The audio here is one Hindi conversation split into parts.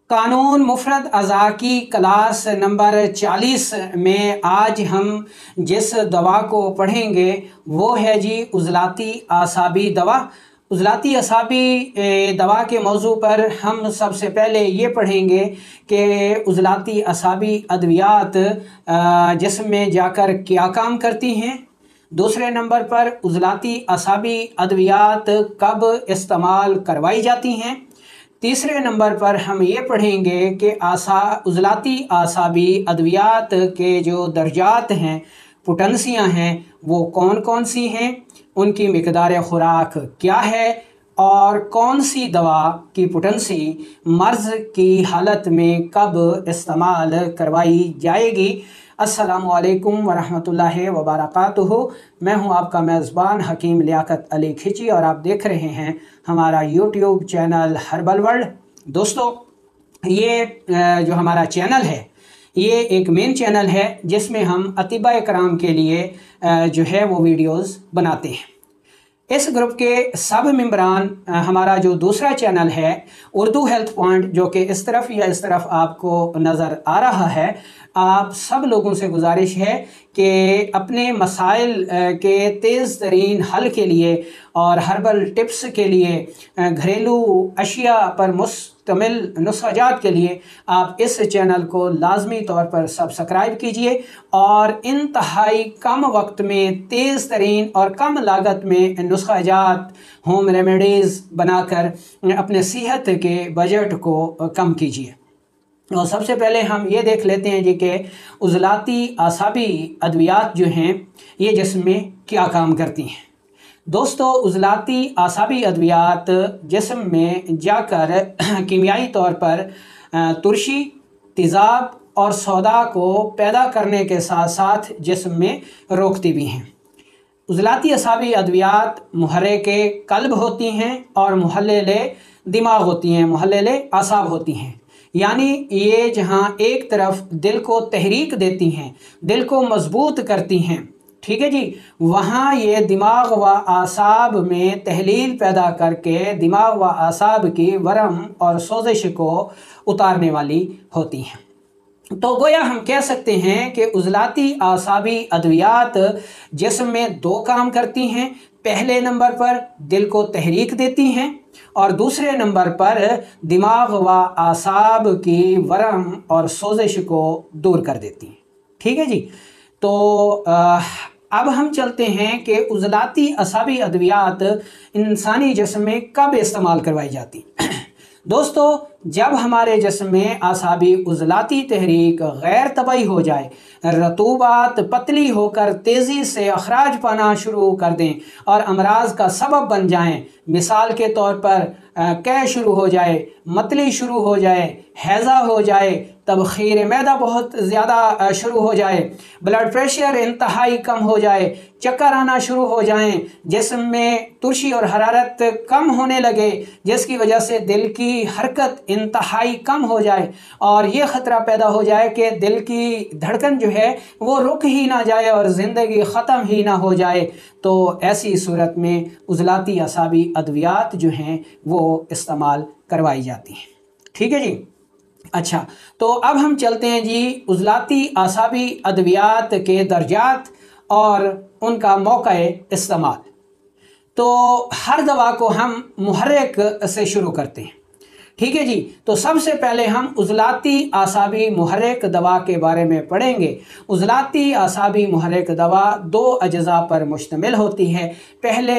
कानून मुफरद अज़ा की क्लास नंबर 40 में आज हम जिस दवा को पढ़ेंगे वो है जी उज़लाती आसाबी दवा। उज़लाती आसाबी दवा के मौजू पर हम सबसे पहले ये पढ़ेंगे कि उज़लाती आसाबी अद्वियात जिस्म में जाकर क्या काम करती हैं। दूसरे नंबर पर उज़लाती आसाबी अद्वियात कब इस्तेमाल करवाई जाती हैं। तीसरे नंबर पर हम ये पढ़ेंगे कि उज़लाती आसाबी अद्वियात के जो दर्जात हैं, पोटेंसियाँ हैं, वो कौन कौन सी हैं, उनकी मिकदार खुराक क्या है और कौन सी दवा की पोटेंसी मर्ज़ की हालत में कब इस्तेमाल करवाई जाएगी। अस्सलामुअलैकुम वरहमतुल्लाहि वबरकातुहू। मैं हूं आपका मेज़बान हकीम लियाकत अली खिची और आप देख रहे हैं हमारा यूट्यूब चैनल हर्बल वर्ल्ड। दोस्तों, ये जो हमारा चैनल है ये एक मेन चैनल है जिसमें हम अतिबा कराम के लिए जो है वो वीडियोस बनाते हैं। इस ग्रुप के सब मेंबरान हमारा जो दूसरा चैनल है उर्दू हेल्थ पॉइंट, जो कि इस तरफ या इस तरफ आपको नज़र आ रहा है, आप सब लोगों से गुजारिश है कि अपने मसाइल के तेज़ तरीन हल के लिए और हर्बल टिप्स के लिए, घरेलू अशिया पर मुश्तमिल नुस्ख़ाजात के लिए आप इस चैनल को लाजमी तौर पर सब्सक्राइब कीजिए और इंतहाई कम वक्त में तेज़ तरीन और कम लागत में नुस्ख़ाजात, होम रेमेडीज़ बनाकर अपने सेहत के बजट को कम कीजिए। और सबसे पहले हम ये देख लेते हैं जी कि उज़लाती आसाबी अद्वियात जो हैं ये जिस्म में क्या काम करती हैं। दोस्तों, उज़लाती आसाबी अद्वियात जिस्म में जाकर कीमियाई तौर पर तुर्शी, तेज़ाब और सौदा को पैदा करने के साथ साथ जिस्म में रोकती भी हैं। उज़लाती आसाबी अद्वियात मुहर्रिके क़ल्ब होती हैं और मुहल्लिले दिमाग होती हैं, मुहल्लिले आसाब होती हैं। यानी ये जहाँ एक तरफ दिल को तहरीक देती हैं, दिल को मजबूत करती हैं, ठीक है जी, वहाँ ये दिमाग व आसाब में तहलील पैदा करके दिमाग व आसाब की वरम और सोजिश को उतारने वाली होती हैं। तो गोया हम कह सकते हैं कि उज़लाती आसाबी अद्वियात जिस्म में दो काम करती हैं। पहले नंबर पर दिल को तहरीक देती हैं और दूसरे नंबर पर दिमाग व आसाब की वरम और सोजिश को दूर कर देती हैं। ठीक है जी। तो अब हम चलते हैं कि उज़लाती आसाबी अद्वियात इंसानी जिस्म में कब इस्तेमाल करवाई जाती हैं। दोस्तों, जब हमारे जिस्म में आसाबी उज़लाती तहरीक गैर तबई हो जाए, रतूबात पतली होकर तेज़ी से अखराज पाना शुरू कर दें और अमराज का सबब बन जाएं, मिसाल के तौर पर कै शुरू हो जाए, मतली शुरू हो जाए, हैज़ा हो जाए, तब खीर मैदा बहुत ज़्यादा शुरू हो जाए, ब्लड प्रेशर इंतहाई कम हो जाए, चक्कर आना शुरू हो जाएं, जिस्म में तुर्शी और हरारत कम होने लगे जिसकी वजह से दिल की हरकत इंतहाई कम हो जाए और ये ख़तरा पैदा हो जाए कि दिल की धड़कन जो है वो रुक ही ना जाए और ज़िंदगी ख़त्म ही ना हो जाए, तो ऐसी सूरत में उज़लाती आसाबी अद्वियात जो हैं वो इस्तेमाल करवाई जाती हैं। ठीक है जी। अच्छा, तो अब हम चलते हैं जी उज़लाती आसाबी अद्वियात के दर्जात और उनका मौक़े इस्तेमाल। तो हर दवा को हम मुहर्रिक से शुरू करते हैं। ठीक है जी। तो सबसे पहले हम उज़लाती आसाबी मुहर्रिक दवा के बारे में पढ़ेंगे। उज़लाती आसाबी मुहर्रिक दवा दो अज्ज़ा पर मुश्तमिल होती है। पहले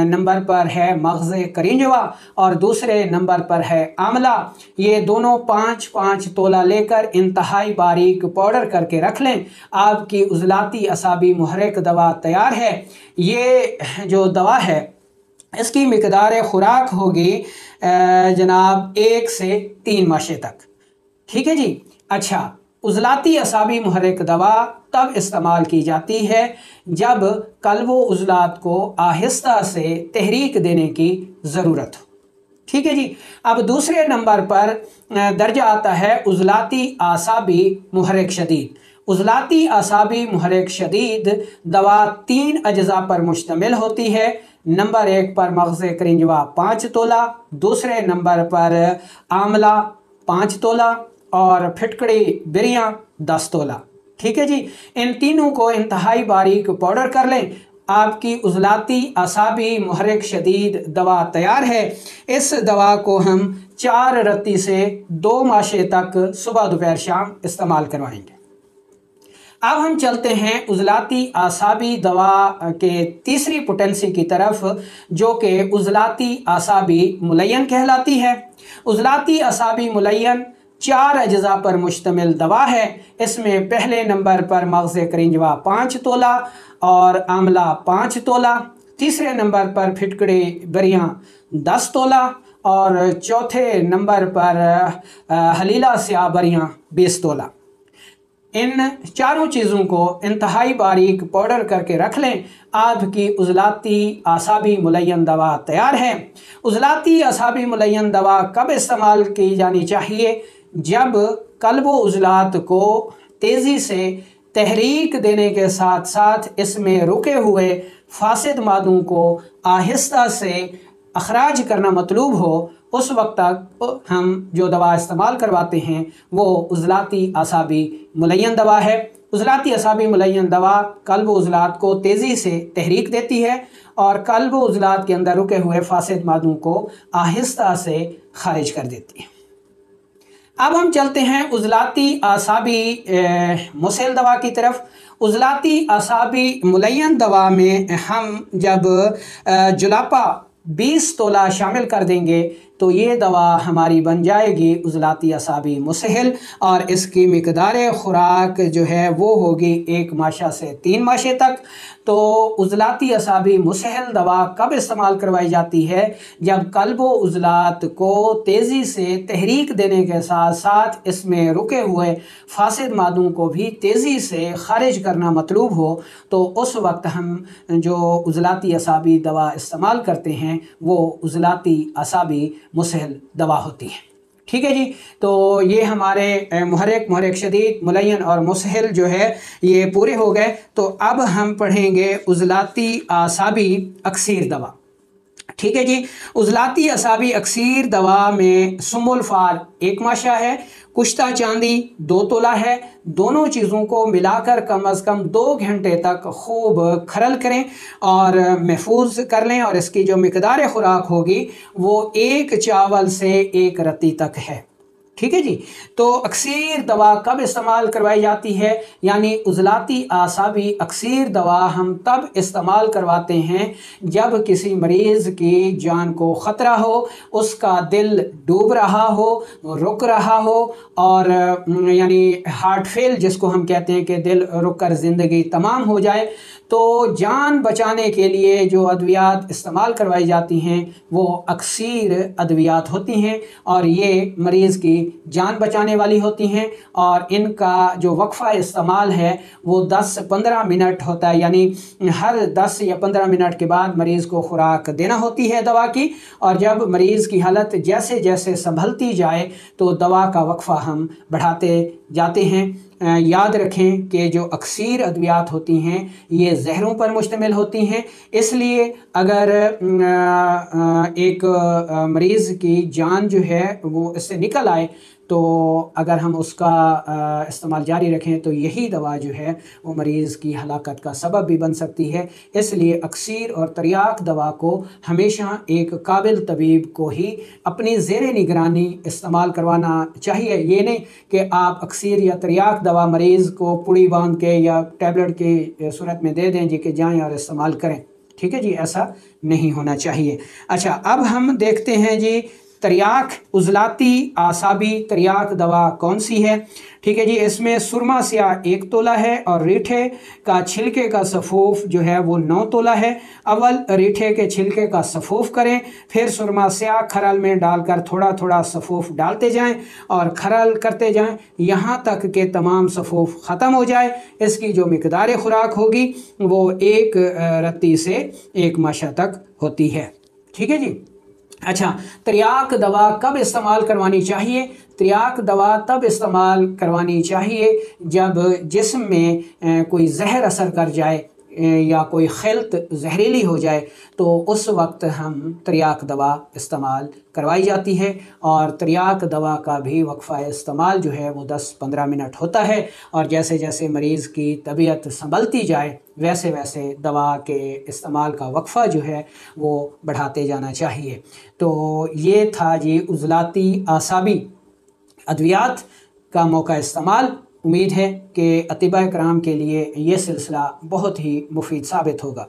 नंबर पर है मग़ज़ करिंजवा और दूसरे नंबर पर है आमला। ये दोनों 5-5 तोला लेकर इंतहाई बारीक पाउडर करके रख लें। आपकी उज़लाती आसाबी मुहर्रिक दवा तैयार है। ये जो दवा है इसकी मिकदार खुराक होगी जनाब 1 से 3 माशे तक। ठीक है जी। अच्छा, उज़लाती आसाबी मुहर्रिक दवा तब इस्तेमाल की जाती है जब क़ल्ब-ओ उज़लात को आहिस्ता से तहरीक देने की ज़रूरत हो। ठीक है जी। अब दूसरे नंबर पर दर्जा आता है उज़लाती आसाबी मुहर्रिक शदीद। उज़लाती आसाबी मुहर्रिक शदीद दवा 3 अज्ज़ा पर मुश्तमिल होती है। नंबर 1 पर मग़ज़ करिंजवा 5 तोला, दूसरे नंबर पर आमला 5 तोला और फिटकड़ी बिरियाँ 10 तोला। ठीक है जी, इन तीनों को इंतहाई बारीक पाउडर कर लें। आपकी उजलाती असाबी मुहर्रिक शदीद दवा तैयार है। इस दवा को हम 4 रत्ती से 2 माशे तक सुबह दोपहर शाम इस्तेमाल करवाएंगे। अब हम चलते हैं उजलाती आसाबी दवा के तीसरी पोटेंसी की तरफ, जो कि उजलाती आसाबी मुलय्यन कहलाती है। उजलाती आसाबी मुलय्यन 4 अज्जा पर मुश्तमिल दवा है। इसमें पहले नंबर पर मग़ज़ करिंजवा 5 तोला और आंवला 5 तोला, तीसरे नंबर पर फिटकड़ी बरियाँ 10 तोला और चौथे नंबर पर हलीला स्याह बरियाँ 20 तोला। इन चारों चीज़ों को इंतहाई बारीक पाउडर करके रख लें। आपकी उजलाती आसाबी मुलय्यन दवा तैयार है। उजलाती आसाबी मुलय्यन दवा कब इस्तेमाल की जानी चाहिए? जब कल्ब उजलात को तेज़ी से तहरीक देने के साथ साथ इसमें रुके हुए फासिद मादों को आहिस्ता से अखराज करना मतलूब हो, उस वक्त तक हम जो दवा इस्तेमाल करवाते हैं वो उजलाती आसाबी मुलय्यन दवा है। उजलाती आसाबी मुलय्यन दवा कल्ब उजलात को तेज़ी से तहरीक देती है और कल्ब उजलात के अंदर रुके हुए फासिद मादों को आहिस्ता से खारिज कर देती है। अब हम चलते हैं उजलाती आसाबी मुसहल दवा की तरफ। उजलाती आसाबी मुलय्यन दवा में हम जब जुलापा 20 तोला शामिल कर देंगे तो ये दवा हमारी बन जाएगी उजलाती आसाबी मुसहल, और इसकी मिकदार खुराक जो है वो होगी 1 माशा से 3 माशे तक। तो उजलाती आसाबी मुसहल दवा कब इस्तेमाल करवाई जाती है? जब कल्ब उजलात को तेज़ी से तहरीक देने के साथ साथ इसमें रुके हुए फासिद मादों को भी तेज़ी से खारिज करना मतलूब हो, तो उस वक्त हम जो उजलाती आसाबी दवा इस्तेमाल करते हैं वो उजलाती आसाबी मुसहल दवा होती है। ठीक है जी, तो ये हमारे मुहर्रिक शदीद मुलय्यन और मुसहल जो है ये पूरे हो गए। तो अब हम पढ़ेंगे उजलाती आसाबी अक्सीर दवा। ठीक है जी, उजलाती आसाबी अक्सीर दवा में सुमुल फाल 1 माशा है, कुश्ता चांदी 2 तोला है। दोनों चीज़ों को मिलाकर कम अज़ कम 2 घंटे तक खूब खरल करें और महफूज कर लें, और इसकी जो मिकदार खुराक होगी वो 1 चावल से 1 रत्ती तक है। ठीक है जी, तो अक्सीर दवा कब इस्तेमाल करवाई जाती है? यानी उजलाती आसाबी अक्सीर दवा हम तब इस्तेमाल करवाते हैं जब किसी मरीज़ की जान को ख़तरा हो, उसका दिल डूब रहा हो, रुक रहा हो, और यानी हार्ट फेल जिसको हम कहते हैं कि दिल रुक कर ज़िंदगी तमाम हो जाए। तो जान बचाने के लिए जो अद्वियात इस्तेमाल करवाई जाती हैं वो अक्सीर अद्वियात होती हैं, और ये मरीज़ की जान बचाने वाली होती हैं, और इनका जो वक्फ़ा इस्तेमाल है वो 10-15 मिनट होता है। यानी हर 10 या 15 मिनट के बाद मरीज़ को खुराक देना होती है दवा की, और जब मरीज़ की हालत जैसे जैसे संभलती जाए तो दवा का वक्फ़ा हम बढ़ाते जाते हैं। याद रखें कि जो अक्सीर अद्वियात होती हैं ये जहरों पर मुश्तमिल होती हैं, इसलिए अगर एक मरीज़ की जान जो है वो इससे निकल आए तो अगर हम उसका इस्तेमाल जारी रखें तो यही दवा जो है वो मरीज़ की हलाकत का सबब भी बन सकती है। इसलिए अक्सीर और तरियाक दवा को हमेशा एक काबिल तबीब को ही अपनी ज़ेर निगरानी इस्तेमाल करवाना चाहिए। ये नहीं कि आप अक्सीर या तरियाक दवा मरीज़ को पुड़ी बांध के या टैबलेट की सूरत में दे दें जी कि जाएँ और इस्तेमाल करें। ठीक है जी, ऐसा नहीं होना चाहिए। अच्छा, अब हम देखते हैं जी तरियाक, उजलाती आसाबी तरियाक दवा कौन सी है। ठीक है जी, इसमें सुरमा स्याह 1 तोला है और रीठे का छिलके का सफ़ूफ जो है वो 9 तोला है। अव्वल रीठे के छिलके का सफ़ूफ करें, फिर सुरमा स्याह खरल में डालकर थोड़ा थोड़ा सफ़ूफ डालते जाएं और खरल करते जाएं यहाँ तक के तमाम सफ़ूफ ख़त्म हो जाए। इसकी जो मिकदार खुराक होगी वो 1 रत्ती से 1 माशा तक होती है। ठीक है जी। अच्छा, तरियाक दवा कब इस्तेमाल करवानी चाहिए? तरियाक दवा तब इस्तेमाल करवानी चाहिए जब जिस्म में कोई जहर असर कर जाए, या कोई खिल्त जहरीली हो जाए तो उस वक्त हम तिर्याक दवा इस्तेमाल करवाई जाती है। और तिर्याक दवा का भी वक्फ़ा इस्तेमाल जो है वो 10-15 मिनट होता है, और जैसे जैसे मरीज़ की तबीयत संभलती जाए वैसे वैसे दवा के इस्तेमाल का वक्फ़ा जो है वो बढ़ाते जाना चाहिए। तो ये था जी उज़लाती आसाबी अद्वियात का मौका इस्तेमाल। उम्मीद है कि अतिबा कराम के लिए ये सिलसिला बहुत ही मुफीद साबित होगा।